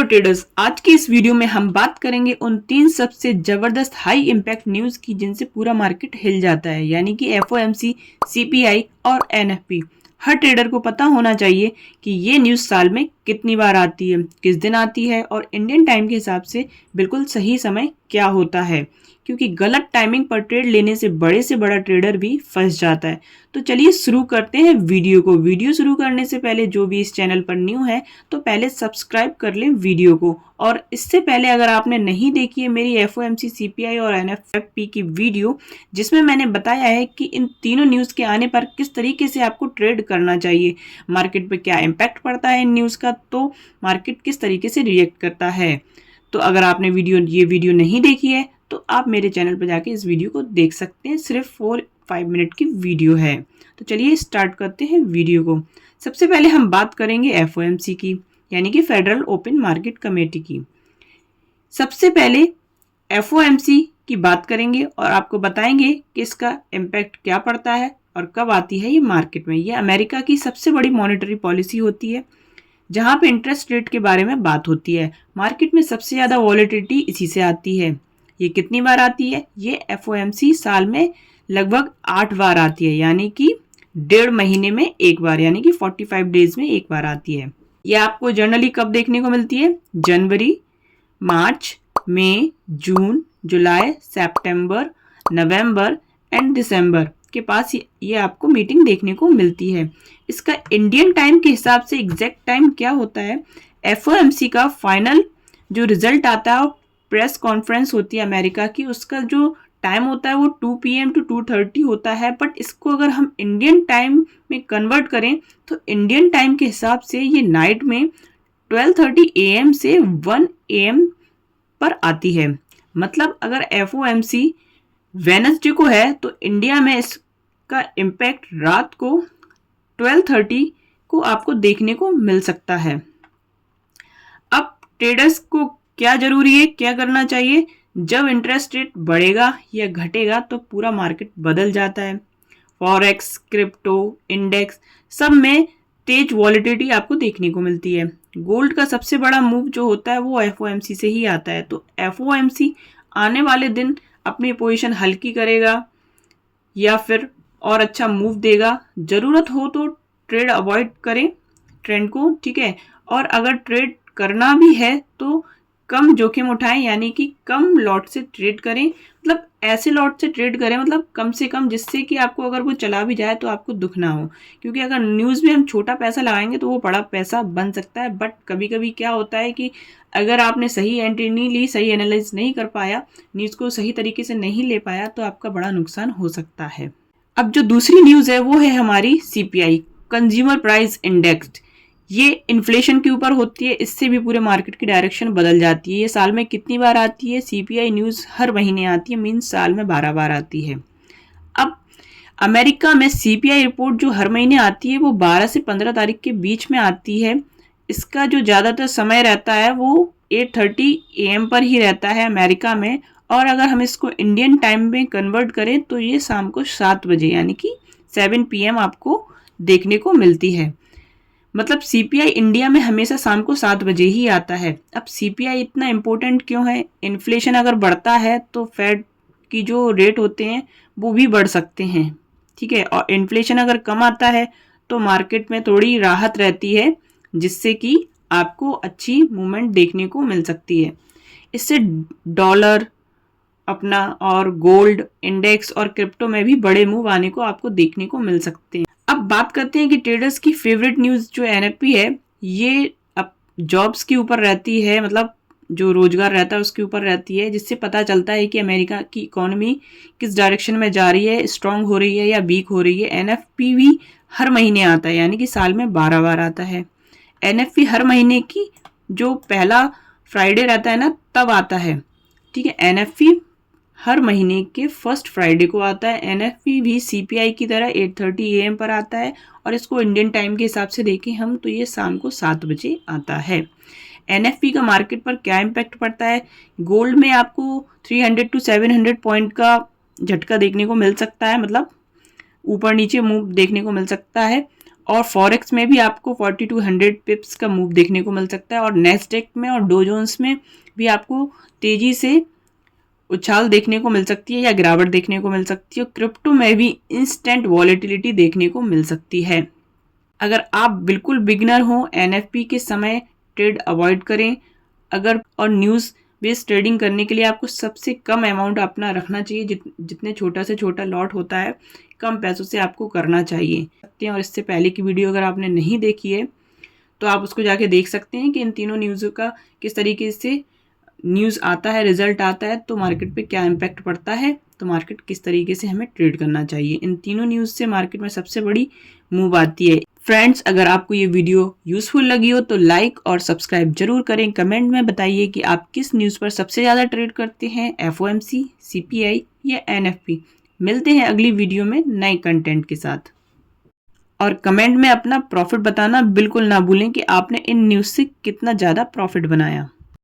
Traders, आज की इस वीडियो में हम बात करेंगे उन 3 सबसे जबरदस्त हाई इम्पैक्ट न्यूज की जिनसे पूरा मार्केट हिल जाता है, यानी कि एफओएमसी, सीपीआई और एनएफपी। हर ट्रेडर को पता होना चाहिए कि ये न्यूज साल में कितनी बार आती है, किस दिन आती है और इंडियन टाइम के हिसाब से बिल्कुल सही समय क्या होता है, क्योंकि गलत टाइमिंग पर ट्रेड लेने से बड़ा ट्रेडर भी फंस जाता है। तो चलिए शुरू करते हैं वीडियो को। वीडियो शुरू करने से पहले जो भी इस चैनल पर न्यू है तो पहले सब्सक्राइब कर लें वीडियो को, और इससे पहले अगर आपने नहीं देखी है मेरी एफओएमसी, सीपीआई और एनएफपी की वीडियो जिसमें मैंने बताया है कि इन तीनों न्यूज के आने पर किस तरीके से आपको ट्रेड करना चाहिए, मार्केट पे क्या इम्पैक्ट पड़ता है इन न्यूज का, तो मार्केट किस तरीके से रिएक्ट करता है। तो अगर आपने ये वीडियो नहीं देखी है तो आप मेरे चैनल पर जाके इस वीडियो को देख सकते हैं। सिर्फ 4-5 मिनट की वीडियो है। तो चलिए स्टार्ट करते हैं वीडियो को। सबसे पहले हम बात करेंगे एफओएमसी की, यानी कि फेडरल ओपन मार्केट कमेटी की। सबसे पहले एफओएमसी की बात करेंगे और आपको बताएंगे कि इसका इम्पैक्ट क्या पड़ता है और कब आती है ये मार्केट में। ये अमेरिका की सबसे बड़ी मॉनेटरी पॉलिसी होती है जहां पे इंटरेस्ट रेट के बारे में बात होती है। मार्केट में सबसे ज़्यादा वॉलेटिलिटी इसी से आती है। ये कितनी बार आती है? ये एफओएमसी साल में लगभग 8 बार आती है, यानी कि 1.5 महीने में एक बार, यानी कि 45 डेज में एक बार आती है। ये आपको जनरली कब देखने को मिलती है? जनवरी, मार्च, मई, जून, जुलाई, सितंबर, नवंबर एंड दिसंबर के पास ये आपको मीटिंग देखने को मिलती है। इसका इंडियन टाइम के हिसाब से एग्जैक्ट टाइम क्या होता है? एफओएमसी का फाइनल जो रिजल्ट आता है, प्रेस कॉन्फ्रेंस होती है अमेरिका की, उसका जो टाइम होता है वो 2 PM to 2:30 होता है। बट इसको अगर हम इंडियन टाइम में कन्वर्ट करें तो इंडियन टाइम के हिसाब से ये नाइट में 12:30 AM से 1 AM पर आती है। मतलब अगर एफओएमसी वेडनेसडे को है तो इंडिया में इसका इम्पैक्ट रात को 12:30 को आपको देखने को मिल सकता है। अब ट्रेडर्स को क्या जरूरी है, क्या करना चाहिए? जब इंटरेस्ट रेट बढ़ेगा या घटेगा तो पूरा मार्केट बदल जाता है। फॉरेक्स, क्रिप्टो, इंडेक्स सब में तेज वॉलेटिलिटी आपको देखने को मिलती है। गोल्ड का सबसे बड़ा मूव जो होता है वो एफओएमसी से ही आता है। तो एफओएमसी आने वाले दिन अपनी पोजीशन हल्की करेगा या फिर और अच्छा मूव देगा। ज़रूरत हो तो ट्रेड अवॉइड करें ट्रेंड को, ठीक है। और अगर ट्रेड करना भी है तो कम जोखिम उठाएं, यानी कि कम लॉट से ट्रेड करें। मतलब ऐसे लॉट से ट्रेड करें, मतलब कम से कम, जिससे कि आपको अगर वो चला भी जाए तो आपको दुख ना हो। क्योंकि अगर न्यूज़ में हम छोटा पैसा लगाएंगे तो वो बड़ा पैसा बन सकता है। बट कभी कभी क्या होता है कि अगर आपने सही एंट्री नहीं ली, सही एनालाइज नहीं कर पाया, न्यूज़ को सही तरीके से नहीं ले पाया, तो आपका बड़ा नुकसान हो सकता है। अब जो दूसरी न्यूज़ है वो है हमारी सीपीआई, कंज्यूमर प्राइस इंडेक्स। ये इन्फ्लेशन के ऊपर होती है, इससे भी पूरे मार्केट की डायरेक्शन बदल जाती है। ये साल में कितनी बार आती है? सीपीआई न्यूज़ हर महीने आती है, मीन्स साल में 12 बार आती है। अब अमेरिका में सीपीआई रिपोर्ट जो हर महीने आती है वो 12 से 15 तारीख के बीच में आती है। इसका जो ज़्यादातर समय रहता है वो 8:30 AM पर ही रहता है अमेरिका में। और अगर हम इसको इंडियन टाइम में कन्वर्ट करें तो ये शाम को 7 बजे, यानी कि 7 PM आपको देखने को मिलती है। मतलब सीपीआई इंडिया में हमेशा शाम को 7 बजे ही आता है। अब सीपीआई इतना इम्पोर्टेंट क्यों है? इन्फ्लेशन अगर बढ़ता है तो फेड की जो रेट होते हैं वो भी बढ़ सकते हैं, ठीक है। और इन्फ्लेशन अगर कम आता है तो मार्केट में थोड़ी राहत रहती है, जिससे कि आपको अच्छी मूवमेंट देखने को मिल सकती है। इससे डॉलर अपना और गोल्ड, इंडेक्स और क्रिप्टो में भी बड़े मूव आने को आपको देखने को मिल सकते हैं। अब बात करते हैं कि ट्रेडर्स की फेवरेट न्यूज़ जो एनएफपी है, ये अब जॉब्स के ऊपर रहती है, मतलब जो रोजगार रहता है उसके ऊपर रहती है, जिससे पता चलता है कि अमेरिका की इकोनॉमी किस डायरेक्शन में जा रही है, स्ट्रांग हो रही है या वीक हो रही है। एनएफपी भी हर महीने आता है, यानी कि साल में 12 बार आता है। एनएफपी हर महीने की जो पहला फ्राइडे रहता है ना, तब आता है, ठीक है। एनएफपी हर महीने के फर्स्ट फ्राइडे को आता है। एनएफपी भी सीपीआई की तरह 8:30 AM पर आता है, और इसको इंडियन टाइम के हिसाब से देखें हम तो ये शाम को 7 बजे आता है। एनएफपी का मार्केट पर क्या इम्पैक्ट पड़ता है? गोल्ड में आपको 300 to 700 पॉइंट का झटका देखने को मिल सकता है, मतलब ऊपर नीचे मूव देखने को मिल सकता है। और फॉरेक्स में भी आपको 40 to 100 पिप्स का मूव देखने को मिल सकता है और नेस्डेक में और डो जोन्स में भी आपको तेजी से उछाल देखने को मिल सकती है या गिरावट देखने को मिल सकती है। क्रिप्टो में भी इंस्टेंट वॉलेटिलिटी देखने को मिल सकती है। अगर आप बिल्कुल बिगिनर हो, एनएफपी के समय ट्रेड अवॉइड करें। अगर और न्यूज़ बेस्ड ट्रेडिंग करने के लिए आपको सबसे कम अमाउंट अपना रखना चाहिए। जितने छोटा से छोटा लॉट होता है, कम पैसों से आपको करना चाहिए। और इससे पहले की वीडियो अगर आपने नहीं देखी है तो आप उसको जाके देख सकते हैं कि इन तीनों न्यूज़ों का किस तरीके से न्यूज़ आता है, रिजल्ट आता है तो मार्केट पे क्या इम्पैक्ट पड़ता है, तो मार्केट किस तरीके से हमें ट्रेड करना चाहिए। इन तीनों न्यूज़ से मार्केट में सबसे बड़ी मूव आती है। फ्रेंड्स, अगर आपको ये वीडियो यूजफुल लगी हो तो लाइक और सब्सक्राइब जरूर करें। कमेंट में बताइए कि आप किस न्यूज़ पर सबसे ज़्यादा ट्रेड करते हैं, एफओएमसी, सीपीआई या एनएफपी। मिलते हैं अगली वीडियो में नए कंटेंट के साथ। और कमेंट में अपना प्रॉफिट बताना बिल्कुल ना भूलें कि आपने इन न्यूज़ से कितना ज़्यादा प्रॉफिट बनाया।